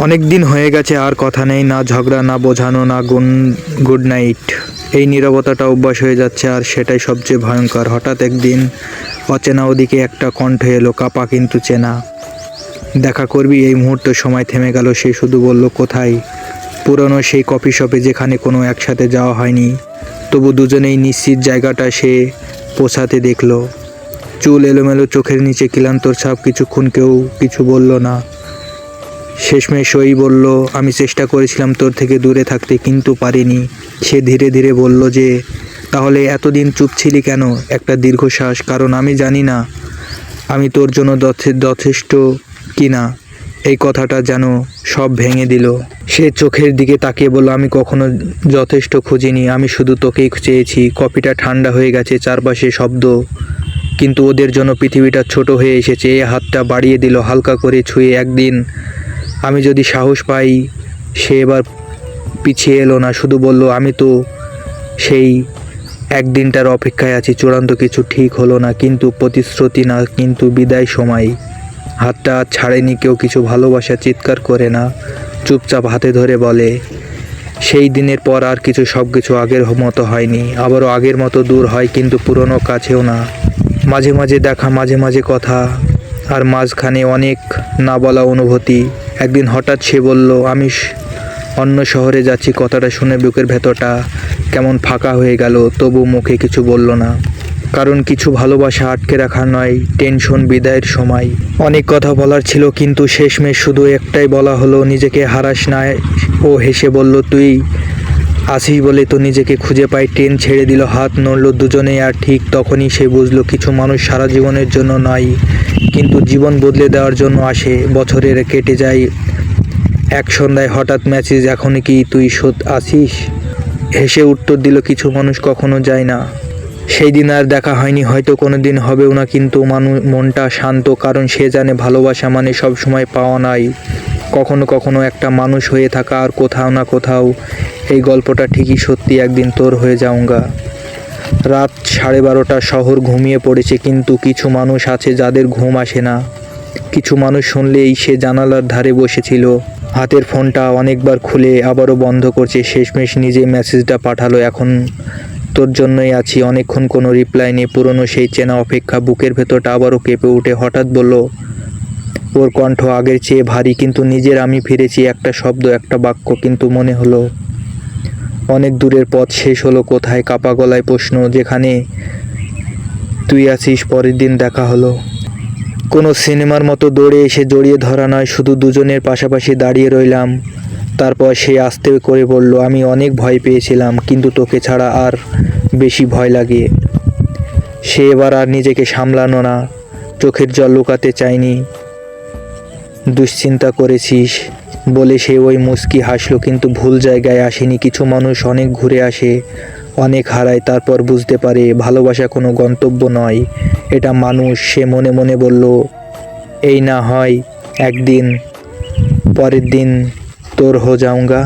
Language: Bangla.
অনেক দিন হয়ে গেছে, আর কথা নেই, না ঝগড়া, না বোঝানো, না গুড নাইট। এই নীরবতাটা অভ্যাস হয়ে যাচ্ছে, আর সেটাই সবচেয়ে ভয়ঙ্কর। হঠাৎ একদিন অচেনা ওদিকে একটা কণ্ঠ এলো, কাপা কিন্তু চেনা। দেখা করবি? এই মুহূর্তে সময় থেমে গেল। সে শুধু বলল, কোথায়? পুরনো সেই কফি শপে, যেখানে কোনো একসাথে যাওয়া হয়নি, তবু দুজনেই নিশ্চিত জায়গাটা সে পৌঁছাতে দেখল। চুল এলোমেলো, চোখের নিচে ক্লান্তর ছাপ। কিছুক্ষণ কেউ কিছু বলল না। শেষমেশ ওই বলল, আমি চেষ্টা করেছিলাম তোর থেকে দূরে থাকতে, কিন্তু পারিনি। সে ধীরে ধীরে বলল যে, তাহলে এতদিন চুপ ছিলি কেন? একটা দীর্ঘশ্বাস। কারণ আমি জানি না আমি তোর জন্য যথেষ্ট কিনা। এই কথাটা যেন সব ভেঙে দিল। সে চোখের দিকে তাকিয়ে বলল, আমি কখনো যথেষ্ট খুঁজিনি, আমি শুধু তোকেই চেয়েছি। কফিটা ঠান্ডা হয়ে গেছে, চারপাশে শব্দ, কিন্তু ওদের জন্য পৃথিবীটা ছোট হয়ে এসেছে। এই হাতটা বাড়িয়ে দিল, হালকা করে ছুঁয়ে। একদিন আমি যদি সাহস পাই। সে এবার পিছিয়ে এলো না, শুধু বলল, আমি তো সেই একদিনটার অপেক্ষায় আছি। চূড়ান্ত কিছু ঠিক হলো না, কিন্তু প্রতিশ্রুতি না, কিন্তু বিদায় সময়। হাতটা ছাড়েনি কেউ, কিছু ভালোবাসা চিৎকার করে না, চুপচাপ হাতে ধরে বলে। সেই দিনের পর আর কিছু, সব কিছু আগের মতো হয়নি। আবারও আগের মতো দূর হয়, কিন্তু পুরনো কাছেও না। মাঝে মাঝে দেখা, মাঝে মাঝে কথা, আর মাঝখানে অনেক না বলা অনুভূতি। একদিন হঠাৎ সে বলল, আমি অন্য শহরে যাচ্ছি। কথাটা শুনে বুকের ভেতরটা কেমন ফাঁকা হয়ে গেল, তবু মুখে কিছু বলল না। কারণ কিছু ভালোবাসা আটকে রাখা নয়, টেনশন, বিদায়ের সময়। অনেক কথা বলার ছিল, কিন্তু শেষমেশ শুধু একটাই বলা হলো, নিজেকে হারাস না। ও হেসে বলল, তুই আসিস বলে তো নিজেকে খুঁজে পাই। ট্রেন ছেড়ে দিল, হাত নড়ল দুজনেই। আর ঠিক তখনই সে বুঝলো, কিছু মানুষ সারা জীবনের জন্য নয়, কিন্তু জীবন বদলে দেওয়ার জন্য আসে। বছরের কেটে যায়। এক সন্ধ্যায় হঠাৎ মেসেজ, এখন কি তুই আসিস? হেসে উত্তর দিল, কিছু মানুষ কখনো যায় না। সেই দিন আর দেখা হয়নি, হয়তো কোনো দিন হবেও না, কিন্তু মনটা শান্ত। কারণ সে জানে, ভালোবাসা মানে সবসময় পাওয়া নয়, কখনো কখনো একটা মানুষ হয়ে থাকা। আর কোথাও না কোথাও এই গল্পটা ঠিকই সত্যি। একদিন তোর হয়ে যাऊंगा। রাত 12:30, শহর ঘুমিয়ে পড়েছে, কিন্তু কিছু মানুষ আছে যাদের ঘুম আসে না। কিছু মানুষ শুনলেই সে জানালার ধারে বসেছিল, হাতের ফোনটা অনেকবার খুলে আবারও বন্ধ করছে। শেষমেশ নিজে মেসেজটা পাঠালো, এখন তোর জন্যই আছি। অনেকক্ষণ কোনো রিপ্লাই নেই, পুরনো সেই চেনা অপেক্ষা। বুকের ভেতরটা আবারও কেঁপে উঠে। হঠাৎ বলল, ওর কণ্ঠ আগের চেয়ে ভারী, কিন্তু নিজের। আমি ফিরেছি। একটা শব্দ, একটা বাক্য, কিন্তু মনে হলো অনেক দূরের পথ শেষ হলো কোথায়। কাপা গলায় প্রশ্ন, যেখানে তুই আছিস। পরের দিন দেখা হলো, কোনো সিনেমার মতো দৌড়ে এসে জড়িয়ে ধরা নয়, শুধু দুজনের পাশাপাশি দাঁড়িয়ে রইলাম। তারপর সে আস্তে করে বলল, আমি অনেক ভয় পেয়েছিলাম, কিন্তু তোকে ছাড়া আর বেশি ভয় লাগে। সে এবার আর নিজেকে সামলানো না, চোখের জল লুকাতে চায়নি। দুশ্চিন্তা করেছিস বলে সে ওই মুচকি হাসলো, কিন্তু ভুল জায়গায় আসেনি। কিছু মানুষ অনেক ঘুরে আসে, অনেক হারায়, তারপর বুঝতে পারে ভালোবাসা কোনো গন্তব্য নয়, এটা মানুষ। সে মনে মনে বলল, এই না হয় একদিন, পরের দিন তোর হো যাऊंगा।